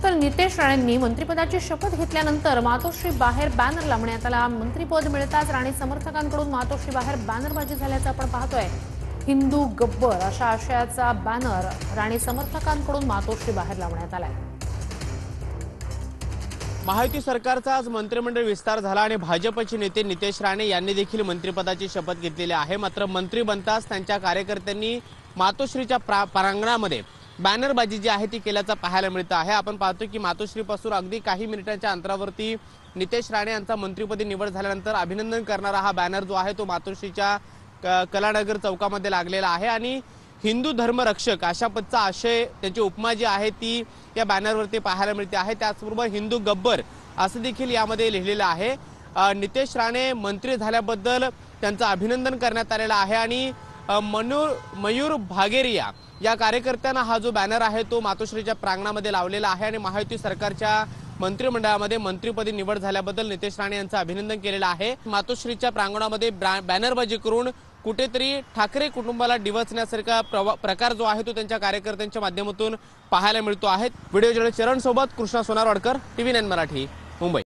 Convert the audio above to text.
तर नितेश राणेंनी मंत्रिपदाची शपथ घेतल्यानंतर मातोश्री बाहेर बॅनर लावण्यात आला। मंत्रिपद मिळताच राणे समर्थकांकडून मातोश्री बाहेर बॅनरबाजी झाल्याचं आपण पाहतोय। हिंदू गब्बर अशा आशयाचा बॅनर राणे समर्थकांकडून मातोश्री बाहेर लावण्यात आलाय। महायुती सरकारचा आज मंत्रिमंडळ विस्तार झाला आणि भाजपचे नेते नितेश राणे यांनी देखील मंत्रिपदाची शपथ घेतलेली आहे। मात्र मंत्री बनताच त्यांच्या कार्यकर्त्यांनी मातोश्रीच्या प्रांगणामध्ये बॅनरबाजी जी आहे ती केल्याचं पाहायला मिळतं आहे। आपण पाहतो की मातोश्रीपासून अगदी काही मिनिटांच्या अंतरावरती नितेश राणे यांचा मंत्रिपदी निवड झाल्यानंतर अभिनंदन करणारा हा बॅनर जो आहे तो मातोश्रीच्या कलानगर चौकामध्ये लागलेला आहे आणि हिंदू धर्म रक्षक अशा पदचा आशय त्याची उपमा जी आहे ती या बॅनरवरती पाहायला मिळते आहे। त्याचबरोबर हिंदू गब्बर असं देखील यामध्ये लिहिलेलं आहे। नितेश राणे मंत्री झाल्याबद्दल त्यांचं अभिनंदन करण्यात आलेलं आहे आणि मयूर भागेरिया या कार्यकर्त्यांना हा जो बॅनर आहे तो मातोश्रीच्या प्रांगणामध्ये लावलेला आहे आणि महायुती सरकारच्या मंत्रिमंडळामध्ये मंत्रिपदी निवड झाल्याबद्दल नितेश राणे यांचं अभिनंदन केलेलं आहे। मातोश्रीच्या प्रांगणामध्ये बॅनरबाजी करून कुठेतरी ठाकरे कुटुंबाला डिवचण्यासारखा प्रकार जो आहे तो त्यांच्या कार्यकर्त्यांच्या माध्यमातून पाहायला मिळतो आहे। व्हिडिओ जर्नलिस्ट चरण सोबत कृष्णा सोनारवाडकर, TV9 मराठी, मुंबई।